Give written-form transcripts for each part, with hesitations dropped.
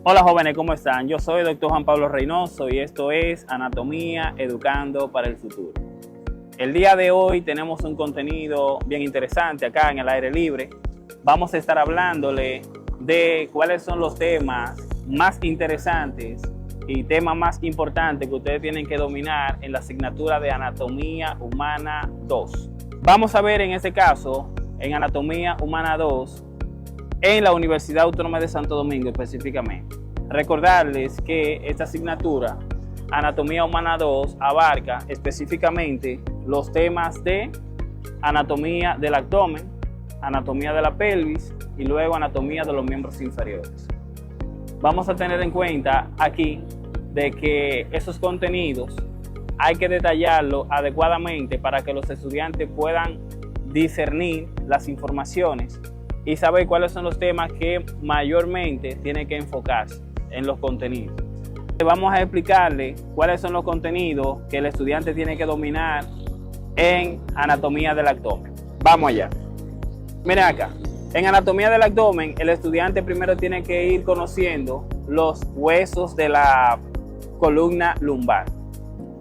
Hola jóvenes, ¿cómo están? Yo soy el Dr. Juan Pablo Reynoso y esto es Anatomía Educando para el Futuro. El día de hoy tenemos un contenido bien interesante acá en el aire libre. Vamos a estar hablándole de cuáles son los temas más interesantes y temas más importantes que ustedes tienen que dominar en la asignatura de Anatomía Humana 2. Vamos a ver en este caso, en Anatomía Humana 2, en la Universidad Autónoma de Santo Domingo específicamente. Recordarles que esta asignatura, Anatomía Humana 2, abarca específicamente los temas de anatomía del abdomen, anatomía de la pelvis y luego anatomía de los miembros inferiores. Vamos a tener en cuenta aquí de que esos contenidos hay que detallarlos adecuadamente para que los estudiantes puedan discernir las informaciones y saber cuáles son los temas que mayormente tienen que enfocarse en los contenidos. Vamos a explicarle cuáles son los contenidos que el estudiante tiene que dominar en anatomía del abdomen. Vamos allá. Miren acá, en anatomía del abdomen el estudiante primero tiene que ir conociendo los huesos de la columna lumbar.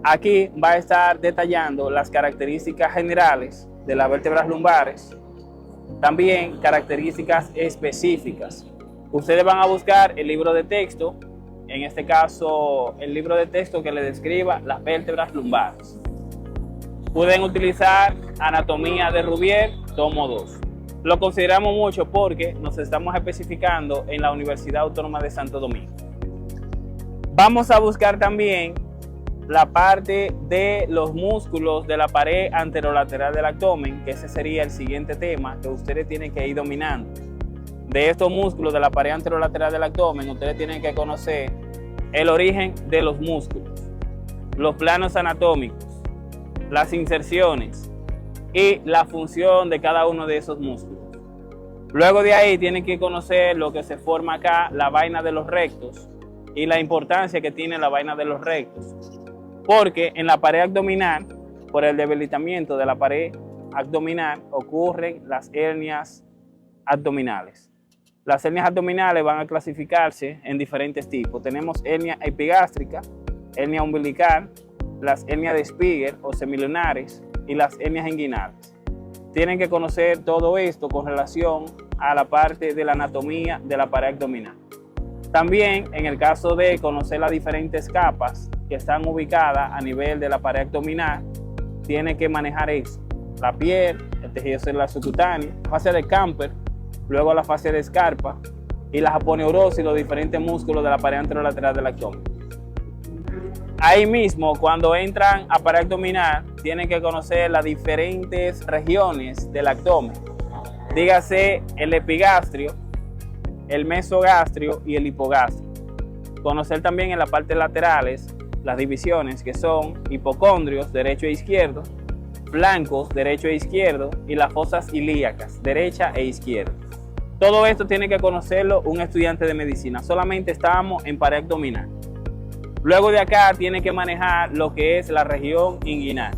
Aquí va a estar detallando las características generales de las vértebras lumbares, también características específicas. Ustedes van a buscar el libro de texto, en este caso el libro de texto que le describa las vértebras lumbares. Pueden utilizar Anatomía de Rubier, tomo 2. Lo consideramos mucho porque nos estamos especificando en la Universidad Autónoma de Santo Domingo. Vamos a buscar también la parte de los músculos de la pared anterolateral del abdomen, que ese sería el siguiente tema que ustedes tienen que ir dominando. De estos músculos de la pared anterolateral del abdomen, ustedes tienen que conocer el origen de los músculos, los planos anatómicos, las inserciones y la función de cada uno de esos músculos. Luego de ahí tienen que conocer lo que se forma acá, la vaina de los rectos, y la importancia que tiene la vaina de los rectos. Porque en la pared abdominal, por el debilitamiento de la pared abdominal, ocurren las hernias abdominales. Las hernias abdominales van a clasificarse en diferentes tipos. Tenemos hernia epigástrica, hernia umbilical, las hernias de Spiegel o semilunares y las hernias inguinales. Tienen que conocer todo esto con relación a la parte de la anatomía de la pared abdominal. También en el caso de conocer las diferentes capas que están ubicadas a nivel de la pared abdominal, tiene que manejar eso: la piel, el tejido celular subcutáneo, la fascia de Camper, luego la fascia de Scarpa y la aponeurosis y los diferentes músculos de la pared anterolateral del abdomen. Ahí mismo, cuando entran a pared abdominal, tienen que conocer las diferentes regiones del abdomen, dígase el epigastrio, el mesogastrio y el hipogastrio. Conocer también en la parte laterales las divisiones que son hipocondrios, derecho e izquierdo, flancos, derecho e izquierdo, y las fosas ilíacas, derecha e izquierda. Todo esto tiene que conocerlo un estudiante de medicina. Solamente estamos en pared abdominal. Luego de acá tiene que manejar lo que es la región inguinal.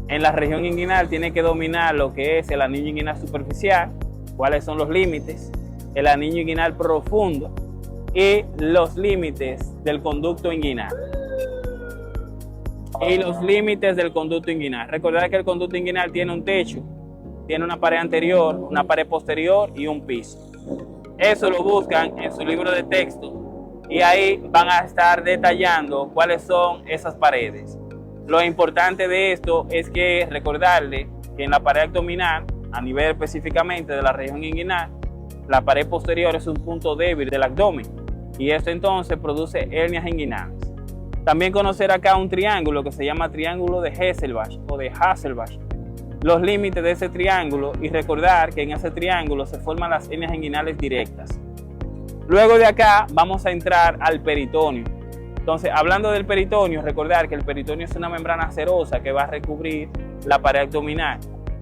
En la región inguinal tiene que dominar lo que es el anillo inguinal superficial, cuáles son los límites, el anillo inguinal profundo y los límites del conducto inguinal. Recordar que el conducto inguinal tiene un techo, tiene una pared anterior, una pared posterior y un piso. Eso lo buscan en su libro de texto y ahí van a estar detallando cuáles son esas paredes. Lo importante de esto es que recordarle que en la pared abdominal, a nivel específicamente de la región inguinal, la pared posterior es un punto débil del abdomen y esto entonces produce hernias inguinales. También conocer acá un triángulo que se llama triángulo de Hesselbach o de Hasselbach, los límites de ese triángulo, y recordar que en ese triángulo se forman las hernias inguinales directas. Luego de acá vamos a entrar al peritoneo. Entonces, hablando del peritoneo, recordar que el peritoneo es una membrana serosa que va a recubrir la pared abdominal.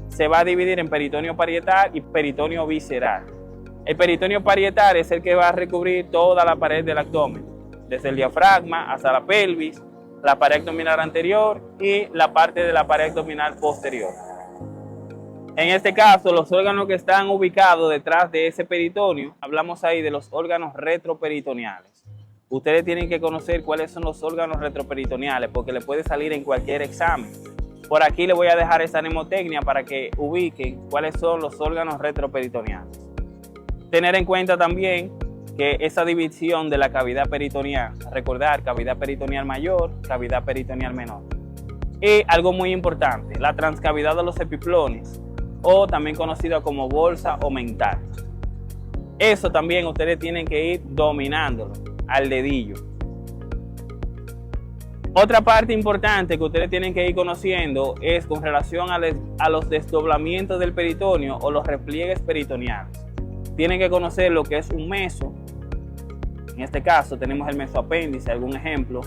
Se va a dividir en peritoneo parietal y peritoneo visceral. El peritoneo parietal es el que va a recubrir toda la pared del abdomen, desde el diafragma hasta la pelvis, la pared abdominal anterior y la parte de la pared abdominal posterior. En este caso, los órganos que están ubicados detrás de ese peritoneo, hablamos ahí de los órganos retroperitoneales. ustedes tienen que conocer cuáles son los órganos retroperitoneales, porque le puede salir en cualquier examen. Por aquí les voy a dejar esa mnemotecnia para que ubiquen cuáles son los órganos retroperitoneales. Tener en cuenta también que esa división de la cavidad peritoneal, recordar cavidad peritoneal mayor, cavidad peritoneal menor. Y algo muy importante, la transcavidad de los epiplones, o también conocida como bolsa omental. Eso también ustedes tienen que ir dominándolo al dedillo. Otra parte importante que ustedes tienen que ir conociendo es con relación a los desdoblamientos del peritoneo o los repliegues peritoneales. Tienen que conocer lo que es un meso. En este caso tenemos el mesoapéndice, algún ejemplo,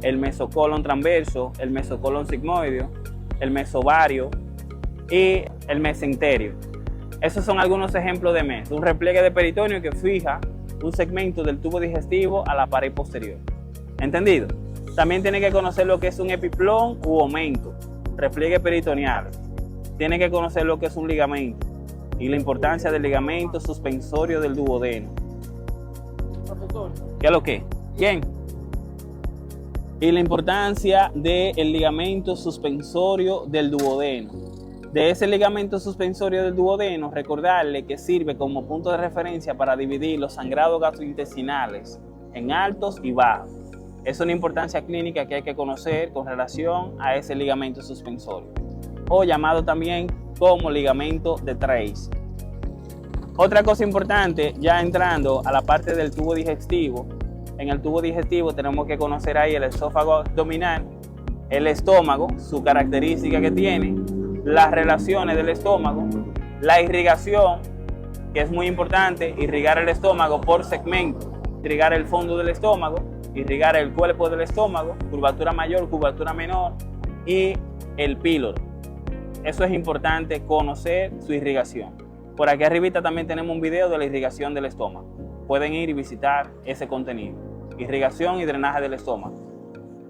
el mesocolon transverso, el mesocolon sigmoideo, el mesovario y el mesenterio. Esos son algunos ejemplos de meso. Un repliegue de peritoneo que fija un segmento del tubo digestivo a la pared posterior. ¿Entendido? También tienen que conocer lo que es un epiplón u aumento, repliegue peritoneal. Tienen que conocer lo que es un ligamento y la importancia del ligamento suspensorio del duodeno. Profesor. ¿Qué es lo que? Bien. Y la importancia del ligamento suspensorio del duodeno. De ese ligamento suspensorio del duodeno, recordarle que sirve como punto de referencia para dividir los sangrados gastrointestinales en altos y bajos. Es una importancia clínica que hay que conocer con relación a ese ligamento suspensorio, o llamado también como ligamento de Treace. Otra cosa importante, ya entrando a la parte del tubo digestivo, en el tubo digestivo tenemos que conocer ahí el esófago abdominal, el estómago, su característica que tiene, las relaciones del estómago, la irrigación, que es muy importante, irrigar el estómago por segmento, irrigar el fondo del estómago, irrigar el cuerpo del estómago, curvatura mayor, curvatura menor y el píloro. Eso es importante, conocer su irrigación. Por aquí arribita también tenemos un video de la irrigación del estómago. Pueden ir y visitar ese contenido. Irrigación y drenaje del estómago.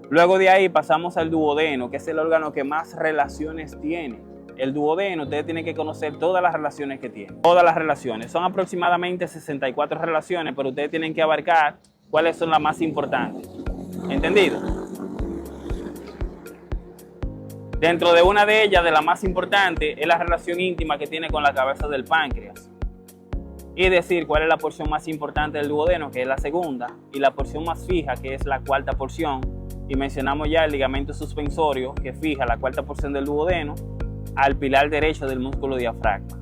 Luego de ahí pasamos al duodeno, que es el órgano que más relaciones tiene. El duodeno, ustedes tienen que conocer todas las relaciones que tiene. Todas las relaciones. Son aproximadamente 64 relaciones, pero ustedes tienen que abarcar cuáles son las más importantes. ¿Entendido? Dentro de una de ellas, de la más importante, es la relación íntima que tiene con la cabeza del páncreas. Y decir cuál es la porción más importante del duodeno, que es la segunda, y la porción más fija, que es la cuarta porción. Y mencionamos ya el ligamento suspensorio, que fija la cuarta porción del duodeno al pilar derecho del músculo diafragma.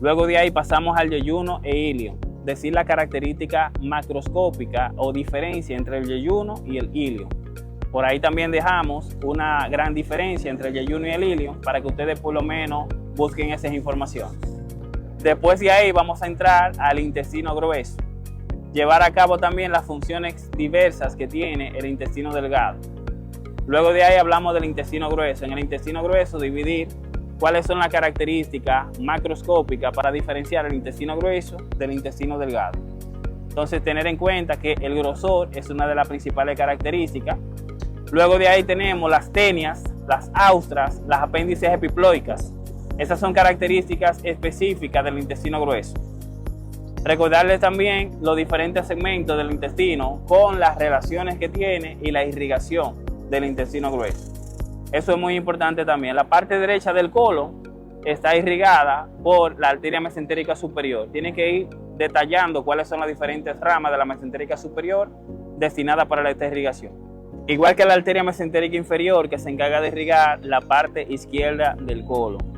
Luego de ahí pasamos al yeyuno e ilion. Decir la característica macroscópica o diferencia entre el yeyuno y el ilion. Por ahí también dejamos una gran diferencia entre el yeyuno y el ilion para que ustedes por lo menos busquen esas informaciones. Después de ahí vamos a entrar al intestino grueso. Llevar a cabo también las funciones diversas que tiene el intestino delgado. Luego de ahí hablamos del intestino grueso. En el intestino grueso dividir cuáles son las características macroscópicas para diferenciar el intestino grueso del intestino delgado. Entonces tener en cuenta que el grosor es una de las principales características. Luego de ahí tenemos las tenias, las austras, las apéndices epiploicas. Esas son características específicas del intestino grueso. Recordarles también los diferentes segmentos del intestino con las relaciones que tiene y la irrigación del intestino grueso. Eso es muy importante también. La parte derecha del colon está irrigada por la arteria mesentérica superior. Tienen que ir detallando cuáles son las diferentes ramas de la mesentérica superior destinadas para esta irrigación. Igual que la arteria mesentérica inferior, que se encarga de irrigar la parte izquierda del colon.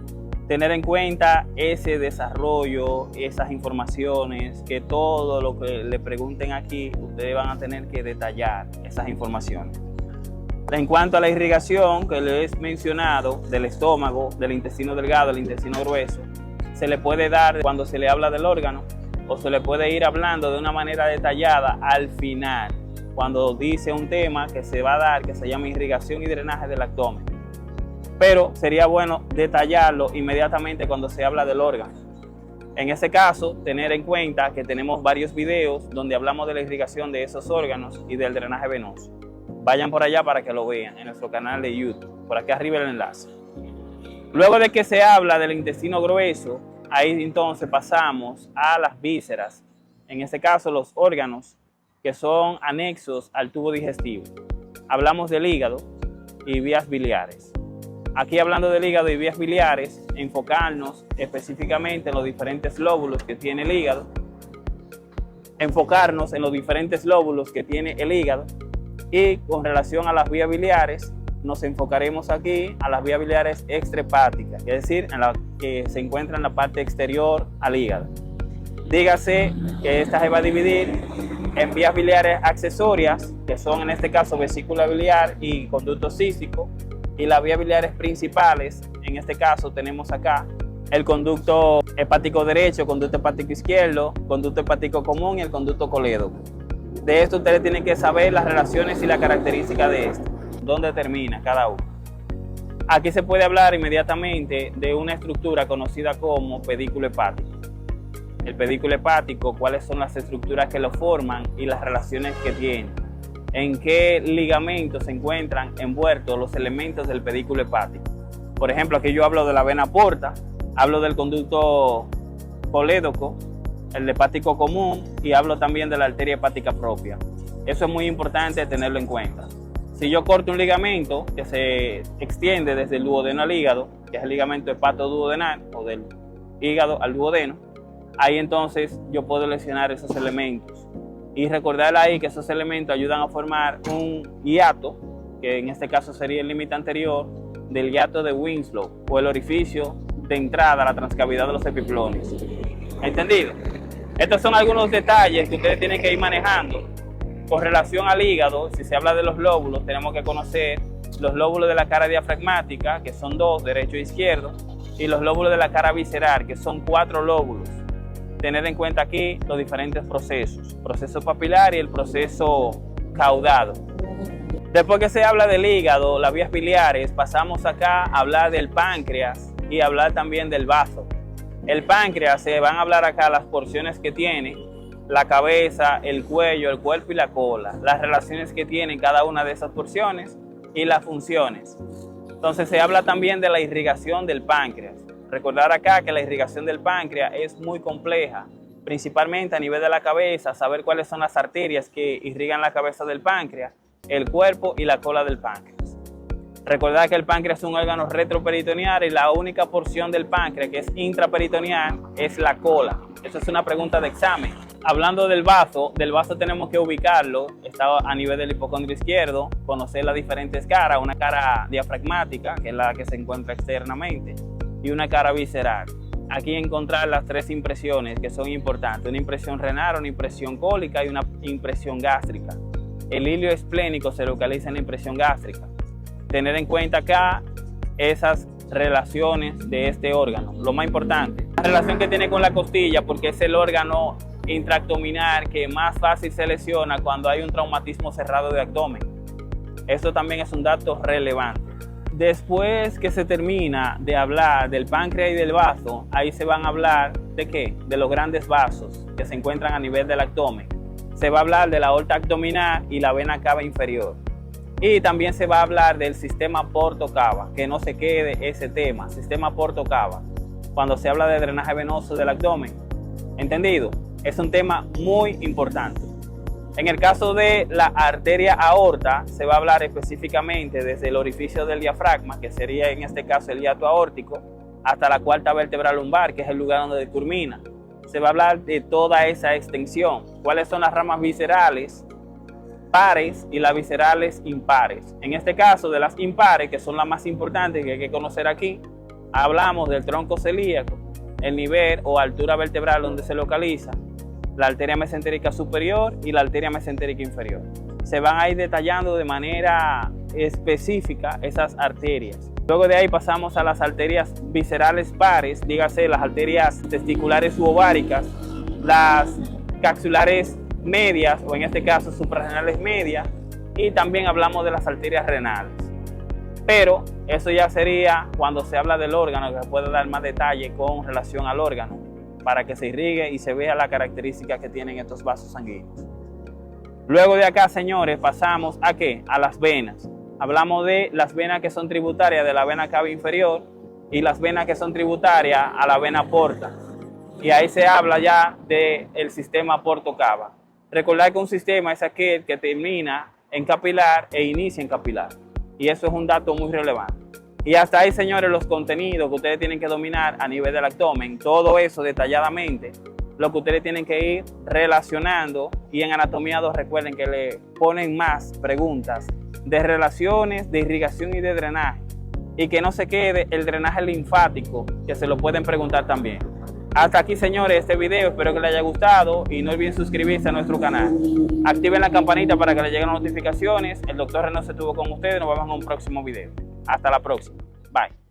Tener en cuenta ese desarrollo, esas informaciones, que todo lo que le pregunten aquí, ustedes van a tener que detallar esas informaciones. En cuanto a la irrigación que les he mencionado del estómago, del intestino delgado, del intestino grueso, se le puede dar cuando se le habla del órgano o se le puede ir hablando de una manera detallada al final, cuando dice un tema que se va a dar que se llama irrigación y drenaje del abdomen. Pero sería bueno detallarlo inmediatamente cuando se habla del órgano. En ese caso, tener en cuenta que tenemos varios videos donde hablamos de la irrigación de esos órganos y del drenaje venoso. Vayan por allá para que lo vean en nuestro canal de YouTube. Por aquí arriba el enlace. Luego de que se habla del intestino grueso, ahí entonces pasamos a las vísceras. En este caso, los órganos que son anexos al tubo digestivo. Hablamos del hígado y vías biliares. Aquí, hablando del hígado y vías biliares, enfocarnos específicamente en los diferentes lóbulos que tiene el hígado, y con relación a las vías biliares, nos enfocaremos aquí a las vías biliares extrahepáticas, es decir, en la que se encuentra en la parte exterior al hígado. Dígase que esta se va a dividir en vías biliares accesorias, que son en este caso vesícula biliar y conducto cístico, y las vías biliares principales. En este caso tenemos acá el conducto hepático derecho, conducto hepático izquierdo, conducto hepático común y el conducto colédoco. De esto ustedes tienen que saber las relaciones y las características de esto, dónde termina cada uno. Aquí se puede hablar inmediatamente de una estructura conocida como pedículo hepático. El pedículo hepático, cuáles son las estructuras que lo forman y las relaciones que tiene. En qué ligamentos se encuentran envueltos los elementos del pedículo hepático. Por ejemplo, aquí yo hablo de la vena porta, hablo del conducto colédoco, el hepático común, y hablo también de la arteria hepática propia. Eso es muy importante tenerlo en cuenta. Si yo corto un ligamento que se extiende desde el duodeno al hígado, que es el ligamento hepatoduodenal, o del hígado al duodeno, ahí entonces yo puedo lesionar esos elementos. Y recordar ahí que esos elementos ayudan a formar un hiato, que en este caso sería el límite anterior del hiato de Winslow, o el orificio de entrada a la transcavidad de los epiplones. ¿Entendido? Estos son algunos detalles que ustedes tienen que ir manejando. Con relación al hígado, si se habla de los lóbulos, tenemos que conocer los lóbulos de la cara diafragmática, que son 2, derecho e izquierdo, y los lóbulos de la cara visceral, que son 4 lóbulos. Tener en cuenta aquí los diferentes procesos, proceso papilar y el proceso caudado. Después que se habla del hígado, las vías biliares, pasamos acá a hablar del páncreas y hablar también del bazo. El páncreas, se van a hablar acá las porciones que tiene, la cabeza, el cuello, el cuerpo y la cola, las relaciones que tienen cada una de esas porciones y las funciones. Entonces se habla también de la irrigación del páncreas. Recordar acá que la irrigación del páncreas es muy compleja, principalmente a nivel de la cabeza, saber cuáles son las arterias que irrigan la cabeza del páncreas, el cuerpo y la cola del páncreas. Recordar que el páncreas es un órgano retroperitoneal y la única porción del páncreas que es intraperitoneal es la cola. Eso es una pregunta de examen. Hablando del vaso tenemos que ubicarlo, está a nivel del hipocondrio izquierdo, conocer las diferentes caras, una cara diafragmática, que es la que se encuentra externamente, y una cara visceral. Aquí encontrar las 3 impresiones que son importantes, una impresión renal, una impresión cólica y una impresión gástrica. El hilio esplénico se localiza en la impresión gástrica. Tener en cuenta acá esas relaciones de este órgano, lo más importante. La relación que tiene con la costilla, porque es el órgano intraabdominal que más fácil se lesiona cuando hay un traumatismo cerrado de abdomen. Esto también es un dato relevante. Después que se termina de hablar del páncreas y del vaso, ahí se van a hablar ¿de qué? De los grandes vasos que se encuentran a nivel del abdomen. Se va a hablar de la aorta abdominal y la vena cava inferior. Y también se va a hablar del sistema porto-cava, que no se quede ese tema, sistema porto-cava, cuando se habla de drenaje venoso del abdomen. ¿Entendido? Es un tema muy importante. En el caso de la arteria aorta, se va a hablar específicamente desde el orificio del diafragma, que sería en este caso el hiato aórtico, hasta la cuarta vértebra lumbar, que es el lugar donde culmina. Se va a hablar de toda esa extensión. ¿Cuáles son las ramas viscerales pares y las viscerales impares? En este caso, de las impares, que son las más importantes que hay que conocer aquí, hablamos del tronco celíaco, el nivel o altura vertebral donde se localiza, la arteria mesentérica superior y la arteria mesentérica inferior. Se van a ir detallando de manera específica esas arterias. Luego de ahí pasamos a las arterias viscerales pares, dígase las arterias testiculares u ováricas, las capsulares medias o en este caso suprarrenales medias, y también hablamos de las arterias renales. Pero eso ya sería cuando se habla del órgano, que se puede dar más detalle con relación al órgano, para que se irrigue y se vea la característica que tienen estos vasos sanguíneos. Luego de acá, señores, pasamos ¿a qué? A las venas. Hablamos de las venas que son tributarias de la vena cava inferior y las venas que son tributarias a la vena porta. Y ahí se habla ya del sistema porto-cava. Recordar que un sistema es aquel que termina en capilar e inicia en capilar. Y eso es un dato muy relevante. Y hasta ahí, señores, los contenidos que ustedes tienen que dominar a nivel del abdomen, todo eso detalladamente, lo que ustedes tienen que ir relacionando. Y en Anatomía 2 recuerden que le ponen más preguntas de relaciones, de irrigación y de drenaje. Y que no se quede el drenaje linfático, que se lo pueden preguntar también. Hasta aquí, señores, este video. Espero que les haya gustado y no olviden suscribirse a nuestro canal. Activen la campanita para que les lleguen las notificaciones. El doctor Reynoso estuvo con ustedes. Nos vemos en un próximo video. Hasta la próxima. Bye.